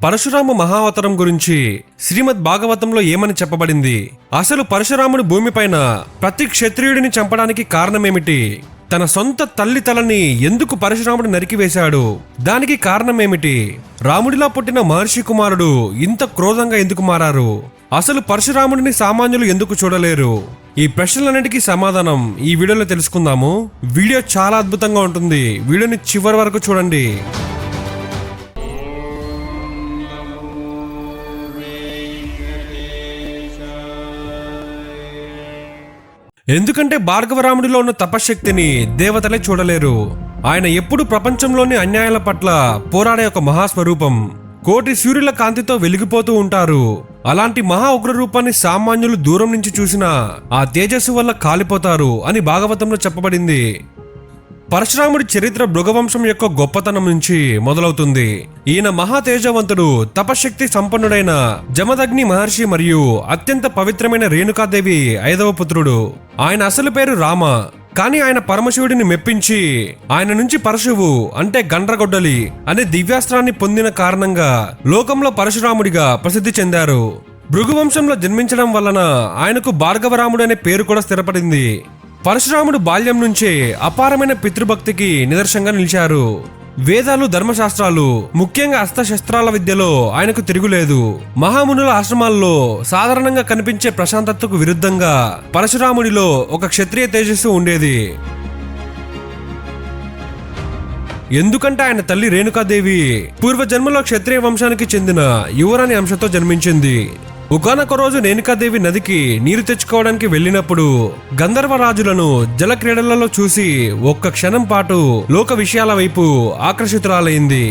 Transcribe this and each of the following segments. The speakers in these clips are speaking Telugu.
పరశురామ మహావతారం గురించి శ్రీమద్ భాగవతంలో ఏమని చెప్పబడింది? అసలు పరశురాముడు భూమిపైన ప్రతి క్షత్రియుడిని చంపడానికి కారణమేమిటి? తన సొంత తల్లి తలని ఎందుకు పరశురాముడు నరికివేశాడు? దానికి కారణమేమిటి? రాముడిలా పుట్టిన మహర్షి కుమారుడు ఇంత క్రోధంగా ఎందుకు మారారు? అసలు పరశురాముడిని సామాన్యులు ఎందుకు చూడలేరు? ఈ ప్రశ్నలన్నిటికీ సమాధానం ఈ వీడియోలో తెలుసుకుందాము. వీడియో చాలా అద్భుతంగా ఉంటుంది. వీడియోని చివరి వరకు చూడండి. ఎందుకంటే భార్గవరాముడిలో ఉన్న తపశ్శక్తిని దేవతలే చూడలేరు. ఆయన ఎప్పుడు ప్రపంచంలోని అన్యాయాల పట్ల పోరాడే ఒక మహాస్వరూపం. కోటి సూర్యుల కాంతితో వెలిగిపోతూ ఉంటారు. అలాంటి మహా ఉగ్ర రూపాన్ని సామాన్యులు దూరం నుంచి చూసినా ఆ తేజస్సు వల్ల కాలిపోతారు అని భాగవతంలో చెప్పబడింది. పరశురాముడి చరిత్ర భృగవంశం యొక్క గొప్పతనం నుంచి మొదలవుతుంది. ఈయన మహా తేజవంతుడు, తపశ్శక్తి సంపన్నుడైన జమదగ్ని మహర్షి మరియు అత్యంత పవిత్రమైన రేణుకాదేవి 5వ పుత్రుడు. ఆయన అసలు పేరు రామ. కానీ ఆయన పరమశివుడిని మెప్పించి ఆయన నుంచి పరశువు అంటే గండ్రగొడ్డలి అనే దివ్యాస్త్రాన్ని పొందిన కారణంగా లోకంలో పరశురాముడిగా ప్రసిద్ధి చెందారు. భృగువంశంలో జన్మించడం వలన ఆయనకు భార్గవరాముడు అనే పేరు కూడా స్థిరపడింది. పరశురాముడు బాల్యం నుంచే అపారమైన పితృభక్తికి నిదర్శనంగా నిలిచారు. వేదాలు, ధర్మశాస్త్రాలు, ముఖ్యంగా అస్త్రశస్త్రాల విద్యలో ఆయనకు తిరుగులేదు. మహామునుల ఆశ్రమాల్లో సాధారణంగా కనిపించే ప్రశాంతతకు విరుద్ధంగా పరశురాముడిలో ఒక క్షత్రియ తేజస్సు ఉండేది. ఎందుకంటే ఆయన తల్లి రేణుకాదేవి పూర్వజన్మలో క్షత్రియ వంశానికి చెందిన యువరాణి అంశతో జన్మించింది. ఒకానొక రోజు రేణుకాదేవి నదికి నీరు తెచ్చుకోవడానికి వెళ్ళినప్పుడు గంధర్వరాజులను జల క్రీడలలో చూసి ఒక్క క్షణం పాటు లోక విషయాల వైపు ఆకర్షితురాలైంది.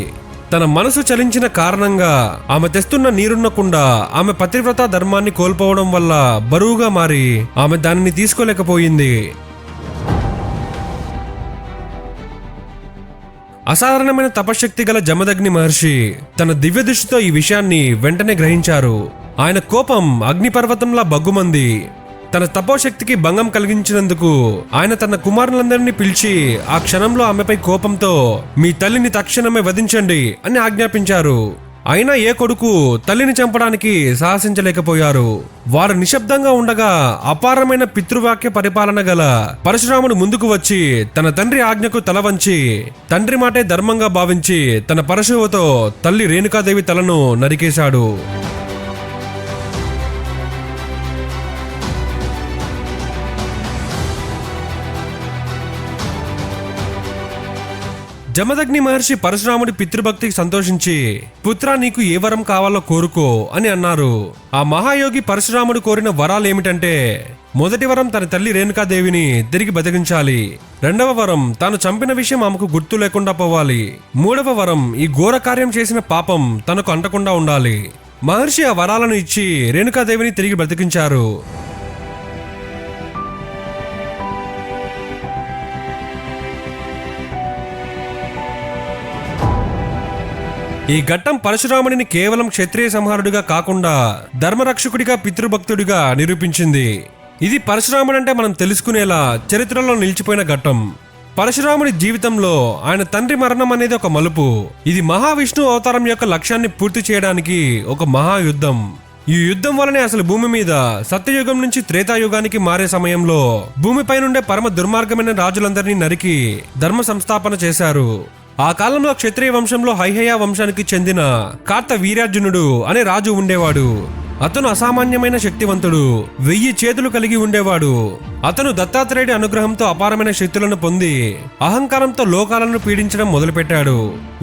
తన మనసు చలించిన కారణంగా ఆమె తెస్తున్న నీరున్న కుండ ఆమె పతివ్రత ధర్మాన్ని కోల్పోవడం వల్ల బరువుగా మారి ఆమె దానిని తీసుకోలేకపోయింది. అసాధారణమైన తపశ్శక్తి గల జమదగ్ని మహర్షి తన దివ్య దృష్టితో ఈ విషయాన్ని వెంటనే గ్రహించారు. ఆయన కోపం అగ్నిపర్వతంలా బగ్గుమంది. తన తపోశక్తికి భంగం కలిగించినందుకు ఆయన తన కుమారులందరినీ పిలిచి ఆ క్షణంలో ఆమెపై కోపంతో మీ తల్లిని తక్షణమే వధించండి అని ఆజ్ఞాపించారు. అయినా ఏ కొడుకు తల్లిని చంపడానికి సాహసించలేకపోయారు. వారు నిశ్శబ్దంగా ఉండగా అపారమైన పితృవాక్య పరిపాలన గల పరశురాముడు ముందుకు వచ్చి తన తండ్రి ఆజ్ఞకు తల వంచి తండ్రి మాటే ధర్మంగా భావించి తన పరశువుతో తల్లి రేణుకాదేవి తలను నరికేశాడు. జమదగ్ని మహర్షి పరశురాముడి పితృభక్తికి సంతోషించి పుత్రా, నీకు ఏ వరం కావాలో కోరుకో అని అన్నారు. ఆ మహాయోగి పరశురాముడు కోరిన వరాలేమిటంటే, మొదటి వరం తన తల్లి రేణుకాదేవిని తిరిగి బతికించాలి. రెండవ వరం తాను చంపిన విషయం ఆమెకు గుర్తు లేకుండా పోవాలి. మూడవ వరం ఈ ఘోర కార్యం చేసిన పాపం తనకు అంటకుండా ఉండాలి. మహర్షి ఆ వరాలను ఇచ్చి రేణుకాదేవిని తిరిగి బ్రతికించారు. ఈ ఘట్టం పరశురాముడిని కేవలం క్షత్రియ సంహారుడిగా కాకుండా ధర్మరక్షకుడిగా, పితృభక్తుడిగా నిరూపించింది. ఇది పరశురాముడంటే మనం తెలుసుకునేలా చరిత్రలో నిలిచిపోయిన ఘట్టం. పరశురాముడి జీవితంలో ఆయన తండ్రి మరణం అనేది ఒక మలుపు. ఇది మహావిష్ణు అవతారం యొక్క లక్ష్యాన్ని పూర్తి చేయడానికి ఒక మహాయుద్ధం. ఈ యుద్ధం వలనే అసలు భూమి మీద సత్యయుగం నుంచి త్రేతాయుగానికి మారే సమయంలో భూమిపై నుండే పరమ దుర్మార్గమైన రాజులందరినీ నరికి ధర్మ సంస్థాపన చేశారు. ఆ కాలంలో క్షత్రియ వంశంలో హైహయ వంశానికి చెందిన కార్త వీర్యార్జునుడు అనే రాజు ఉండేవాడు. అతను అసామాన్యమైన శక్తివంతుడు, 1000 చేతులు కలిగి ఉండేవాడు. అతను దత్తాత్రేయుడి అనుగ్రహంతో అపారమైన శక్తులను పొంది అహంకారంతో లోకాలను పీడించడం మొదలుపెట్టాడు.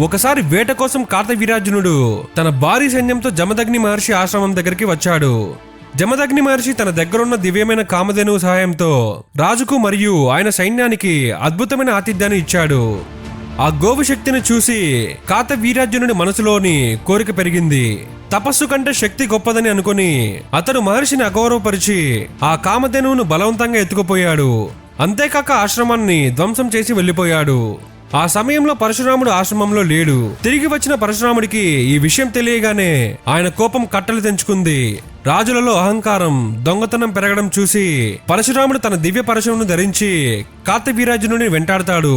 ఒకసారి వేట కోసం కార్త వీర్యార్జునుడు తన భారీ సైన్యంతో జమదగ్ని మహర్షి ఆశ్రమం దగ్గరికి వచ్చాడు. జమదగ్ని మహర్షి తన దగ్గరున్న దివ్యమైన కామధేనువు సహాయంతో రాజుకు మరియు ఆయన సైన్యానికి అద్భుతమైన ఆతిథ్యాన్ని ఇచ్చాడు. ఆ గోవు శక్తిని చూసి కార్త వీర్యార్జునుడి మనసులోని కోరిక పెరిగింది. తపస్సు కంటే శక్తి గొప్పదని అనుకుని అతడు మహర్షిని అగౌరవపరిచి ఆ కామధేనువును బలవంతంగా ఎత్తుకుపోయాడు. అంతేకాక ఆశ్రమాన్ని ధ్వంసం చేసి వెళ్లిపోయాడు. ఆ సమయంలో పరశురాముడు ఆశ్రమంలో లేడు. తిరిగి వచ్చిన పరశురాముడికి ఈ విషయం తెలియగానే ఆయన కోపం కట్టలు తెంచుకుంది. రాజులలో అహంకారం, దొంగతనం పెరగడం చూసి పరశురాముడు తన దివ్య పరశువును ధరించి కార్తవీర్యార్జునుడిని వెంటాడతాడు.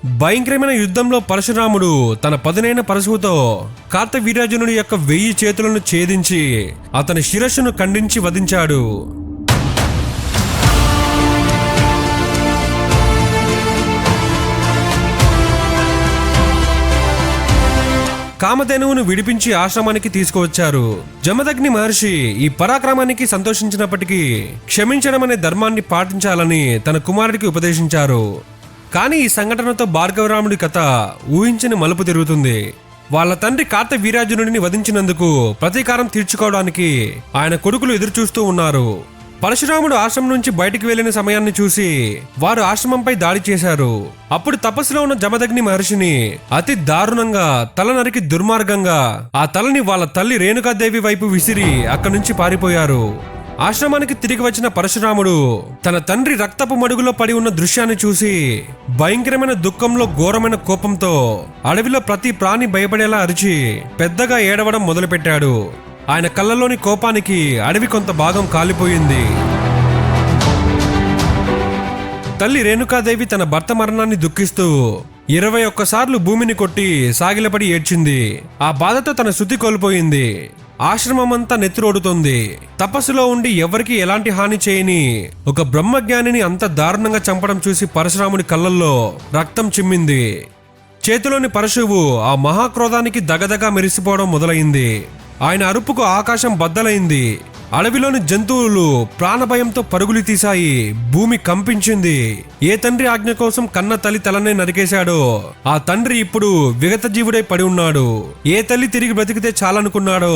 భయంకరమైన యుద్ధంలో పరశురాముడు తన పదునైన పరశువుతో కార్తవీర్యార్జునుడి యొక్క 1000 చేతులను ఛేదించి అతని శిరస్సును ఖండించి వధించాడు. కామధేనువును విడిపించి ఆశ్రమానికి తీసుకువచ్చారు. జమదగ్ని మహర్షి ఈ పరాక్రమానికి సంతోషించినప్పటికీ క్షమించడం అనే ధర్మాన్ని పాటించాలని తన కుమారుడికి ఉపదేశించారు. కానీ ఈ సంఘటనతో భార్గవరాముడి కథ ఊహించని మలుపు తిరుగుతుంది. వాళ్ళ తండ్రి కార్తవీర్యార్జునుడిని వధించినందుకు ప్రతీకారం తీర్చుకోవడానికి ఆయన కొడుకులు ఎదురుచూస్తూ ఉన్నారు. పరశురాముడు ఆశ్రమం నుంచి బయటికి వెళ్లిన సమయాన్ని చూసి వారు ఆశ్రమంపై దాడి చేశారు. అప్పుడు తపస్సులో ఉన్న జమదగ్ని మహర్షిని అతి దారుణంగా తల నరికి దుర్మార్గంగా ఆ తలని వాళ్ళ తల్లి రేణుకాదేవి వైపు విసిరి అక్కడి నుంచి పారిపోయారు. ఆశ్రమానికి తిరిగి వచ్చిన పరశురాముడు తన తండ్రి రక్తపు మడుగులో పడి ఉన్న దృశ్యాన్ని చూసి భయంకరమైన దుఃఖంలో ఘోరమైన కోపంతో అడవిలో ప్రతి ప్రాణి భయపడేలా అరిచి పెద్దగా ఏడవడం మొదలుపెట్టాడు. ఆయన కళ్ళలోని కోపానికి అడవి కొంత భాగం కాలిపోయింది. తల్లి రేణుకాదేవి తన భర్త మరణాన్ని దుఃఖిస్తూ 21 సార్లు భూమిని కొట్టి సాగిలపడి ఏడ్చింది. ఆ బాధతో తన శృతి కోల్పోయింది. ఆశ్రమమంతా నెత్తురోడుతోంది. తపస్సులో ఉండి ఎవరికి ఎలాంటి హాని చేయని ఒక బ్రహ్మజ్ఞానిని అంత దారుణంగా చంపడం చూసి పరశురాముడి కళ్ళల్లో రక్తం చిమ్మింది. చేతిలోని పరశువు ఆ మహాక్రోధానికి దగదగా మెరిసిపోవడం మొదలైంది. ఆయన అరుపుకు ఆకాశం బద్దలైంది. అడవిలోని జంతువులు ప్రాణభయంతో పరుగులు తీశాయి. భూమి కంపించింది. ఏ తండ్రి ఆజ్ఞ కోసం కన్న తల్లి తలనే నరికేశాడో ఆ తండ్రి ఇప్పుడు విగత జీవుడై పడి ఉన్నాడు. ఏ తల్లి తిరిగి బ్రతికితే చాలనుకున్నాడో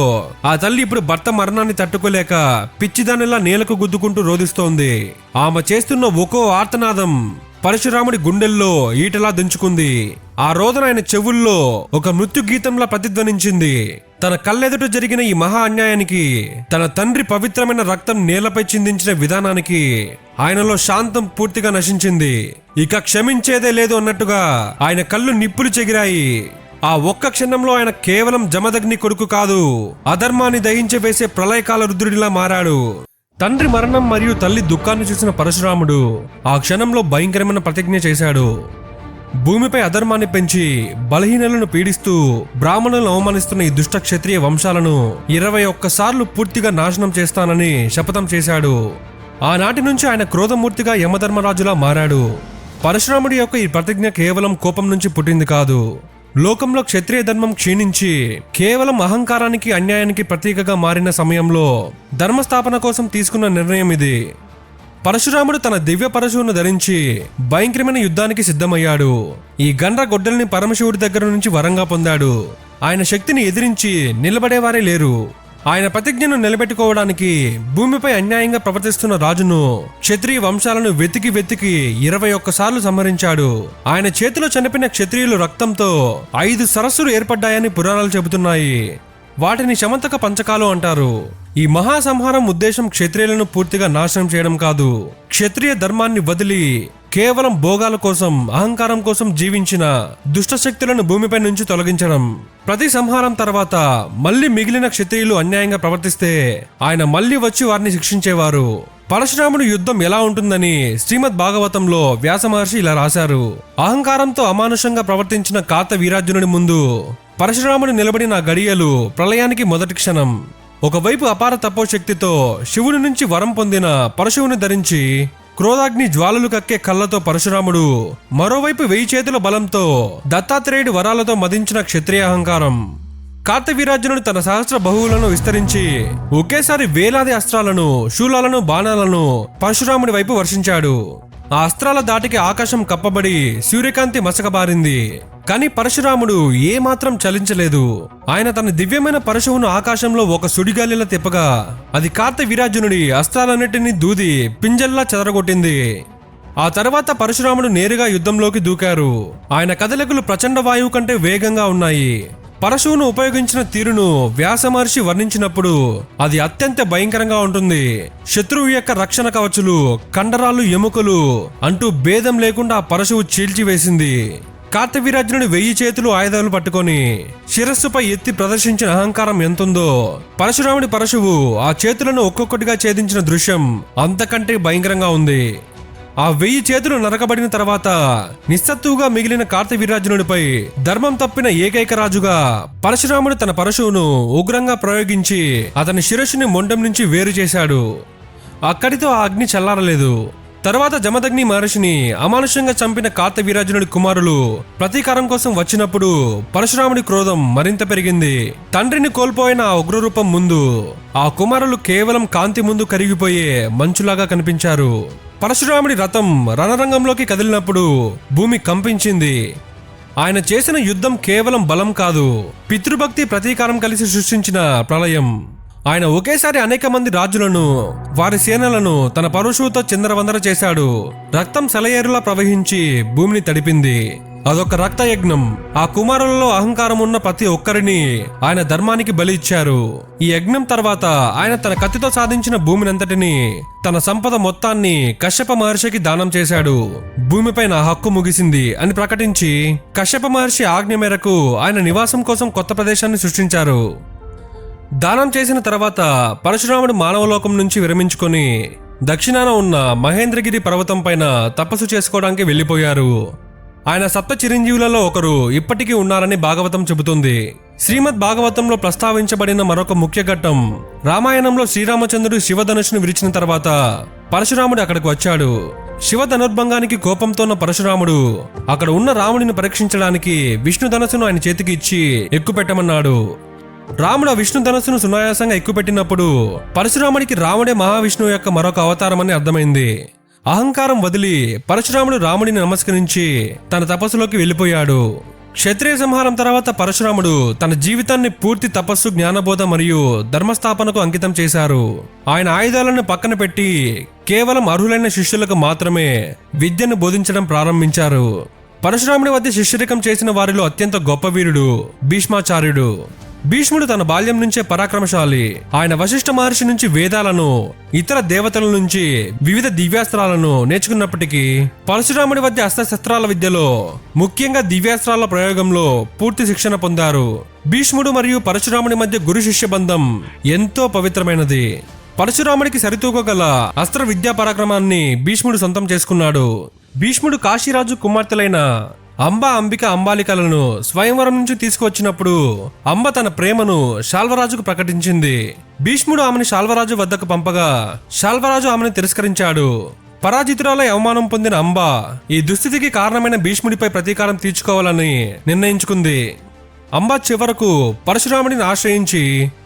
ఆ తల్లి ఇప్పుడు భర్త మరణాన్ని తట్టుకోలేక పిచ్చిదానిలా నేలకు గుద్దుకుంటూ రోధిస్తోంది. ఆమె చేస్తున్న ఒక్కో ఆర్తనాదం పరశురాముడి గుండెల్లో ఈటలా దించుకుంది. ఆ రోదన ఆయన చెవుల్లో ఒక మృత్యు గీతంలా ప్రతిధ్వనించింది. తన కళ్ళెదుట జరిగిన ఈ మహా అన్యాయానికి, తన తండ్రి పవిత్రమైన రక్తం నేలపై చిందించిన విధానానికి ఆయనలో శాంతం పూర్తిగా నశించింది. ఇక క్షమించేదే లేదు అన్నట్టుగా ఆయన కళ్ళు నిప్పులు చెగిరాయి. ఆ ఒక్క క్షణంలో ఆయన కేవలం జమదగ్ని కొడుకు కాదు, అధర్మాన్ని దహించి వేసే ప్రళయకాల రుద్రుడిలా మారాడు. తండ్రి మరణం మరియు తల్లి దుఃఖాన్ని చూసిన పరశురాముడు ఆ క్షణంలో భయంకరమైన ప్రతిజ్ఞ చేశాడు. భూమిపై అధర్మాన్ని పెంచి బలహీనలను పీడిస్తూ బ్రాహ్మణులను అవమానిస్తున్న ఈ దుష్ట క్షత్రియ వంశాలను 21 సార్లు పూర్తిగా నాశనం చేస్తానని శపథం చేశాడు. ఆనాటి నుంచి ఆయన క్రోధమూర్తిగా యమధర్మరాజులా మారాడు. పరశురాముడి యొక్క ఈ ప్రతిజ్ఞ కేవలం కోపం నుంచి పుట్టింది కాదు. లోకంలో క్షత్రియ ధర్మం క్షీణించి కేవలం అహంకారానికి, అన్యాయానికి ప్రతీకగా మారిన సమయంలో ధర్మస్థాపన కోసం తీసుకున్న నిర్ణయం ఇది. పరశురాముడు తన దివ్య పరశువును ధరించి భయంకరమైన యుద్ధానికి సిద్ధమయ్యాడు. ఈ గండ్ర గొడ్డల్ని పరమశివుడి దగ్గర నుంచి వరంగా పొందాడు. ఆయన శక్తిని ఎదిరించి నిలబడేవారే లేరు. ఆయన ప్రతిజ్ఞను నిలబెట్టుకోవడానికి భూమిపై అన్యాయంగా ప్రవర్తిస్తున్న రాజును, క్షత్రియ వంశాలను వెతికి 21 సార్లు సంహరించాడు. ఆయన చేతిలో చనిపోయిన క్షత్రియుల రక్తంతో 5 సరస్సులు ఏర్పడ్డాయని పురాణాలు చెబుతున్నాయి. వాటిని శమంతక పంచకాలు అంటారు. ఈ మహాసంహారం ఉద్దేశం క్షత్రియులను పూర్తిగా నాశనం చేయడం కాదు, క్షత్రియ ధర్మాన్ని వదిలి కేవలం భోగాల కోసం, అహంకారం కోసం జీవించిన దుష్టశక్తులను భూమిపై నుంచి తొలగించడం. ప్రతి సంహారం తర్వాత మళ్లీ మిగిలిన క్షత్రియులు అన్యాయంగా ప్రవర్తిస్తే ఆయన మళ్లీ వచ్చి వారిని శిక్షించేవారు. పరశురాముడు యుద్ధం ఎలా ఉంటుందని శ్రీమద్ భాగవతంలో వ్యాస మహర్షి ఇలా రాశారు. అహంకారంతో అమానుషంగా ప్రవర్తించిన కార్తవీర్యార్జునుడి ముందు పరశురాముడు నిలబడిన గడియలు ప్రళయానికి మొదటి క్షణం. ఒకవైపు అపార తపోశక్తితో శివుని నుంచి వరం పొందిన పరశువుని ధరించి క్రోధాగ్ని జ్వాలలు కక్కే కళ్ళతో పరశురాముడు, మరోవైపు 1000 చేతుల బలంతో దత్తాత్రేయుడి వరాలతో మదించిన క్షత్రియ అహంకారం. కార్తవీర్యార్జునుడు తన సహస్ర బహువులను విస్తరించి ఒకేసారి వేలాది అస్త్రాలను, శూలాలను, బాణాలను పరశురాముడి వైపు వర్షించాడు. ఆ అస్త్రాల దాటికి ఆకాశం కప్పబడి సూర్యకాంతి మసకబారింది. కానీ పరశురాముడు ఏమాత్రం చలించలేదు. ఆయన తన దివ్యమైన పరశువును ఆకాశంలో ఒక సుడిగాలిలా తిప్పగా అది కార్తవీర్యార్జునుడి అస్త్రాలన్నిటినీ దూది పింజల్లా చెదరగొట్టింది. ఆ తర్వాత పరశురాముడు నేరుగా యుద్ధంలోకి దూకారు. ఆయన కదలికలు ప్రచండ వాయువు కంటే వేగంగా ఉన్నాయి. పరశువును ఉపయోగించిన తీరును వ్యాస మహర్షి వర్ణించినప్పుడు అది అత్యంత భయంకరంగా ఉంటుంది. శత్రువు యొక్క రక్షణ కవచులు, కండరాలు, ఎముకలు అంటూ భేదం లేకుండా ఆ పరశువు చీల్చివేసింది. కార్తవీర్యార్జునుడి 1000 చేతులు ఆయుధాలు పట్టుకొని శిరస్సుపై ఎత్తి ప్రదర్శించిన అహంకారం ఎంతుందో పరశురాముడి పరశువు ఆ చేతులను ఒక్కొక్కటిగా ఛేదించిన దృశ్యం అంతకంటే భయంకరంగా ఉంది. ఆ 1000 చేతులు నరకబడిన తర్వాత నిస్సత్తువుగా మిగిలిన కార్తవీర్యార్జునుడిపై ధర్మం తప్పిన ఏకైక రాజుగా పరశురాముడు తన పరశువును ఉగ్రంగా ప్రయోగించి అతని శిరస్సుని మొండెం నుంచి వేరు చేశాడు. అక్కడితో ఆ అగ్ని చల్లారలేదు. తరువాత జమదగ్ని మహర్షిని అమానుషంగా చంపిన కార్తవీర్యార్జునుడి కుమారులు ప్రతీకారం కోసం వచ్చినప్పుడు పరశురాముడి క్రోధం మరింత పెరిగింది. తండ్రిని కోల్పోయిన ఆ ఉగ్రరూపం ముందు ఆ కుమారులు కేవలం కాంతి ముందు కరిగిపోయే మంచులాగా కనిపించారు. పరశురాముడి రథం రణరంగంలోకి కదిలినప్పుడు భూమి కంపించింది. ఆయన చేసిన యుద్ధం కేవలం బలం కాదు, పితృభక్తి ప్రతీకారం కలిసి సృష్టించిన ప్రళయం. ఆయన ఒకేసారి అనేక మంది రాజులను, వారి సేనలను తన పరశువుతో చిందరవందర చేశాడు. రక్తం సెలయేరులా ప్రవహించి భూమిని తడిపింది. అదొక రక్తయజ్ఞం. ఆ కుమారులలో అహంకారం ఉన్న ప్రతి ఒక్కరిని ఆయన ధర్మానికి బలి ఇచ్చారు. ఈ యజ్ఞం తర్వాత ఆయన తన కత్తితో సాధించిన భూమినంతటిని, తన సంపద మొత్తాన్ని కశ్యప మహర్షికి దానం చేశాడు. భూమిపై నా హక్కు ముగిసింది అని ప్రకటించి కశ్యప మహర్షి ఆజ్ఞ మేరకు ఆయన నివాసం కోసం కొత్త ప్రదేశాన్ని సృష్టించారు. దానం చేసిన తర్వాత పరశురాముడు మానవలోకం నుంచి విరమించుకొని దక్షిణాన ఉన్న మహేంద్రగిరి పర్వతం పైన తపస్సు చేసుకోవడానికి వెళ్లిపోయారు. ఆయన సప్త చిరంజీవులలో ఒకరు ఇప్పటికీ ఉన్నారని భాగవతం చెబుతుంది. శ్రీమద్ భాగవతంలో ప్రస్తావించబడిన మరొక ముఖ్య ఘట్టం, రామాయణంలో శ్రీరామచంద్రుడు శివధనుషును విరిచిన తర్వాత పరశురాముడు అక్కడికి వచ్చాడు. శివ ధనుర్భంగానికి కోపంతో ఉన్న పరశురాముడు అక్కడ ఉన్న రాముడిని పరీక్షించడానికి విష్ణు ధనస్సును ఆయన చేతికి ఇచ్చి ఎక్కుపెట్టమన్నాడు. రాముడు ఆ విష్ణు ధనస్సును సునాయాసంగా ఎక్కుపెట్టినప్పుడు పరశురాముడికి రాముడే మహావిష్ణువు యొక్క మరొక అవతారమని అర్థమైంది. అహంకారం వదిలి పరశురాముడు రాముడిని నమస్కరించి తన తపస్సులోకి వెళ్ళిపోయాడు. క్షత్రియ సంహారం తర్వాత పరశురాముడు తన జీవితాన్ని పూర్తి తపస్సు, జ్ఞానబోధ మరియు ధర్మస్థాపనకు అంకితం చేశారు. ఆయన ఆయుధాలను పక్కన పెట్టి కేవలం అర్హులైన శిష్యులకు మాత్రమే విద్యను బోధించడం ప్రారంభించారు. పరశురాముడి వద్ద శిష్యరికం చేసిన వారిలో అత్యంత గొప్ప వీరుడు భీష్మాచార్యుడు. భీష్ముడు తన బాల్యం నుంచే పరాక్రమశాలి. ఆయన వశిష్ఠ మహర్షి నుంచి వేదాలను, ఇతర దేవతల నుంచి వివిధ దివ్యాస్త్రాలను నేర్చుకున్నప్పటికీ పరశురాముడి వద్ద అస్త్రశస్త్రాల విద్యలో, ముఖ్యంగా దివ్యాస్త్రాల ప్రయోగంలో పూర్తి శిక్షణ పొందారు. భీష్ముడు మరియు పరశురాముడి మధ్య గురు శిష్య బంధం ఎంతో పవిత్రమైనది. పరశురాముడికి సరితూగగల అస్త్ర విద్యా పరాక్రమాన్ని భీష్ముడు సొంతం చేసుకున్నాడు. భీష్ముడు కాశీరాజు కుమార్తెలైన అంబ, అంబిక, అంబాలికలను స్వయంవరం నుంచి తీసుకువచ్చినప్పుడు అంబ తన ప్రేమను శాల్వరాజుకు ప్రకటించింది. భీష్ముడు ఆమెను శాల్వరాజు వద్దకు పంపగా శాల్వరాజు ఆమెను తిరస్కరించాడు. పరాజితురాలై అవమానం పొందిన అంబ ఈ దుస్థితికి కారణమైన భీష్ముడిపై ప్రతీకారం తీర్చుకోవాలని నిర్ణయించుకుంది. అంబ చివరకు పరశురాముడిని ఆశ్రయించి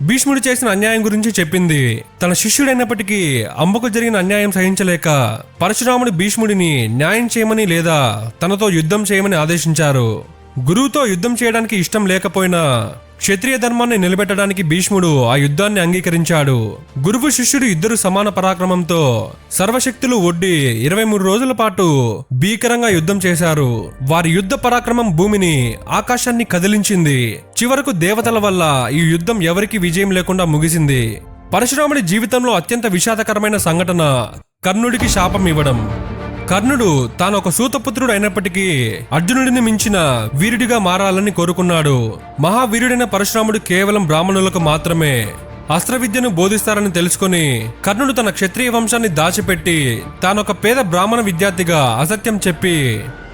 భీష్ముడు చేసిన అన్యాయం గురించి చెప్పింది. తన శిష్యుడైనప్పటికీ అంబకు జరిగిన అన్యాయం సహించలేక పరశురాముడు భీష్ముడిని న్యాయం చేయమని లేదా తనతో యుద్ధం చేయమని ఆదేశించారు. గురువుతో యుద్ధం చేయడానికి ఇష్టం లేకపోయినా క్షత్రియ ధర్మాన్ని నిలబెట్టడానికి భీష్ముడు ఆ యుద్ధాన్ని అంగీకరించాడు. గురువు శిష్యుడు ఇద్దరు సమాన పరాక్రమంతో సర్వశక్తులు ఒడ్డి 23 రోజుల పాటు భీకరంగా యుద్ధం చేశారు. వారి యుద్ధ పరాక్రమం భూమిని, ఆకాశాన్ని కదిలించింది. చివరకు దేవతల వల్ల ఈ యుద్ధం ఎవరికి విజయం లేకుండా ముగిసింది. పరశురాముడి జీవితంలో అత్యంత విషాదకరమైన సంఘటన కర్ణుడికి శాపం ఇవ్వడం. కర్ణుడు తాను ఒక సూతపుత్రుడు అయినప్పటికీ అర్జునుడిని మించిన వీరుడిగా మారాలని కోరుకున్నాడు. మహావీరుడైన పరశురాముడు కేవలం బ్రాహ్మణులకు మాత్రమే అస్త్ర విద్యను బోధిస్తారని తెలుసుకుని కర్ణుడు తన క్షత్రియ వంశాన్ని దాచిపెట్టి తానొక పేద బ్రాహ్మణ విద్యార్థిగా అసత్యం చెప్పి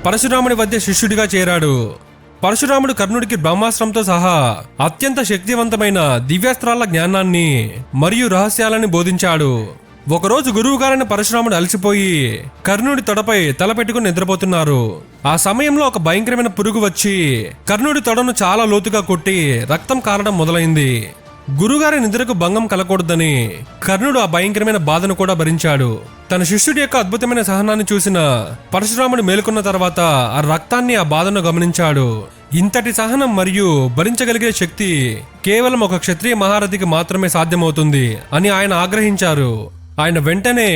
పరశురాముడి వద్ద శిష్యుడిగా చేరాడు. పరశురాముడు కర్ణుడికి బ్రహ్మాస్త్రంతో సహా అత్యంత శక్తివంతమైన దివ్యాస్త్రాల జ్ఞానాన్ని మరియు రహస్యాలని బోధించాడు. ఒకరోజు గురువుగారైన పరశురాముడు అలసిపోయి కర్ణుడి తొడపై తల పెట్టుకుని నిద్రపోతున్నారు. ఆ సమయంలో ఒక భయంకరమైన పురుగు వచ్చి కర్ణుడి తొడను చాలా లోతుగా కొట్టి రక్తం కారడం మొదలైంది. గురుగారి నిద్రకు భంగం కలకూడదని కర్ణుడు ఆ భయంకరమైన బాధను కూడా భరించాడు. తన శిష్యుడి యొక్క అద్భుతమైన సహనాన్ని చూసిన పరశురాముడు మేలుకున్న తర్వాత ఆ రక్తాన్ని, ఆ బాధను గమనించాడు. ఇంతటి సహనం మరియు భరించగలిగే శక్తి కేవలం ఒక క్షత్రియ మహారథికి మాత్రమే సాధ్యమవుతుంది అని ఆయన ఆగ్రహించారు. ఆయన వెంటనే,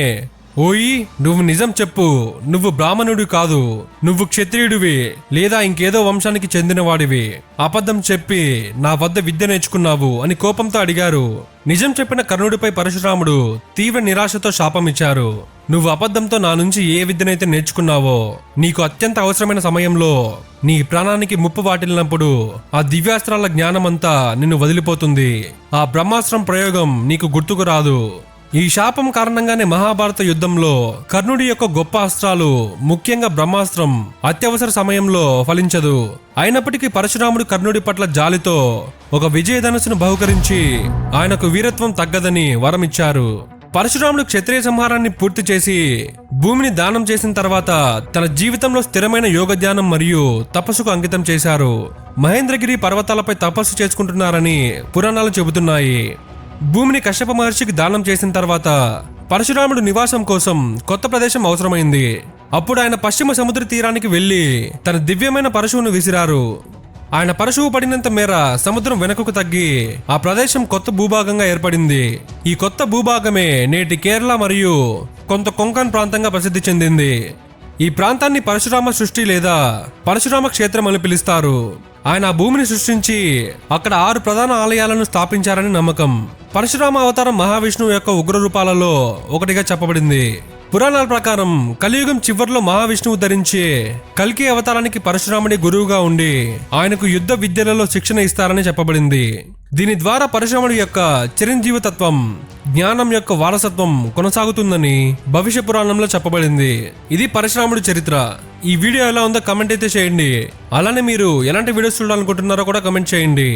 ఓయి, నువ్వు నిజం చెప్పు, నువ్వు బ్రాహ్మణుడి కాదు, నువ్వు క్షత్రియుడివి లేదా ఇంకేదో వంశానికి చెందినవాడివి. అబద్ధం చెప్పి నా వద్ద విద్య నేర్చుకున్నావు అని కోపంతో అడిగారు. నిజం చెప్పిన కర్ణుడిపై పరశురాముడు తీవ్ర నిరాశతో శాపమిచ్చారు. నువ్వు అబద్ధంతో నా నుంచి ఏ విద్యనైతే నేర్చుకున్నావో, నీకు అత్యంత అవసరమైన సమయంలో నీ ప్రాణానికి ముప్పు వాటిల్లినప్పుడు ఆ దివ్యాస్త్రాల జ్ఞానమంతా నిన్ను వదిలిపోతుంది. ఆ బ్రహ్మాస్త్రం ప్రయోగం నీకు గుర్తుకు రాదు. ఈ శాపం కారణంగానే మహాభారత యుద్ధంలో కర్ణుడి యొక్క గొప్ప అస్త్రాలు, ముఖ్యంగా బ్రహ్మాస్త్రం అత్యవసర సమయంలో ఫలించదు. అయినప్పటికీ పరశురాముడు కర్ణుడి పట్ల జాలితో ఒక విజయధనుసును బహుకరించి ఆయనకు వీరత్వం తగ్గదని వరమిచ్చారు. పరశురాముడు క్షత్రియ సంహారాన్ని పూర్తి చేసి భూమిని దానం చేసిన తర్వాత తన జీవితంలో స్థిరమైన యోగ ధ్యానం మరియు తపస్సుకు అంకితం చేశారు. మహేంద్రగిరి పర్వతాలపై తపస్సు చేసుకుంటున్నారని పురాణాలు చెబుతున్నాయి. భూమిని కశ్యప మహర్షికి దానం చేసిన తర్వాత పరశురాముడు నివాసం కోసం కొత్త ప్రదేశం అవసరమైంది. అప్పుడు ఆయన పశ్చిమ సముద్ర తీరానికి వెళ్లి తన దివ్యమైన పరశువును విసిరారు. ఆయన పరశువు పడినంత మేర సముద్రం వెనుకకు తగ్గి ఆ ప్రదేశం కొత్త భూభాగంగా ఏర్పడింది. ఈ కొత్త భూభాగమే నేటి కేరళ మరియు కొంత కొంకణ్ ప్రాంతంగా ప్రసిద్ధి చెందింది. ఈ ప్రాంతాన్ని పరశురామ సృష్టి లేదా పరశురామ క్షేత్రం అని పిలుస్తారు. ఆయన ఆ భూమిని సృష్టించి అక్కడ 6 ప్రధాన ఆలయాలను స్థాపించారని నమ్మకం. పరశురామ అవతారం మహావిష్ణువు యొక్క ఉగ్ర రూపాలలో ఒకటిగా చెప్పబడింది. పురాణాల ప్రకారం కలియుగం చివర్లో మహావిష్ణువు ధరించి కల్కి అవతారానికి పరశురాముడి గురువుగా ఉండి ఆయనకు యుద్ధ విద్యలలో శిక్షణ ఇస్తారని చెప్పబడింది. దీని ద్వారా పరశురాముడి యొక్క చిరంజీవి తత్వం, జ్ఞానం యొక్క వారసత్వం కొనసాగుతుందని భవిష్య పురాణంలో చెప్పబడింది. ఇది పరశురాముడి చరిత్ర. ఈ వీడియో ఎలా ఉందో కమెంట్ అయితే చేయండి. అలానే మీరు ఎలాంటి వీడియోస్ చూడాలనుకుంటున్నారో కూడా కమెంట్ చేయండి.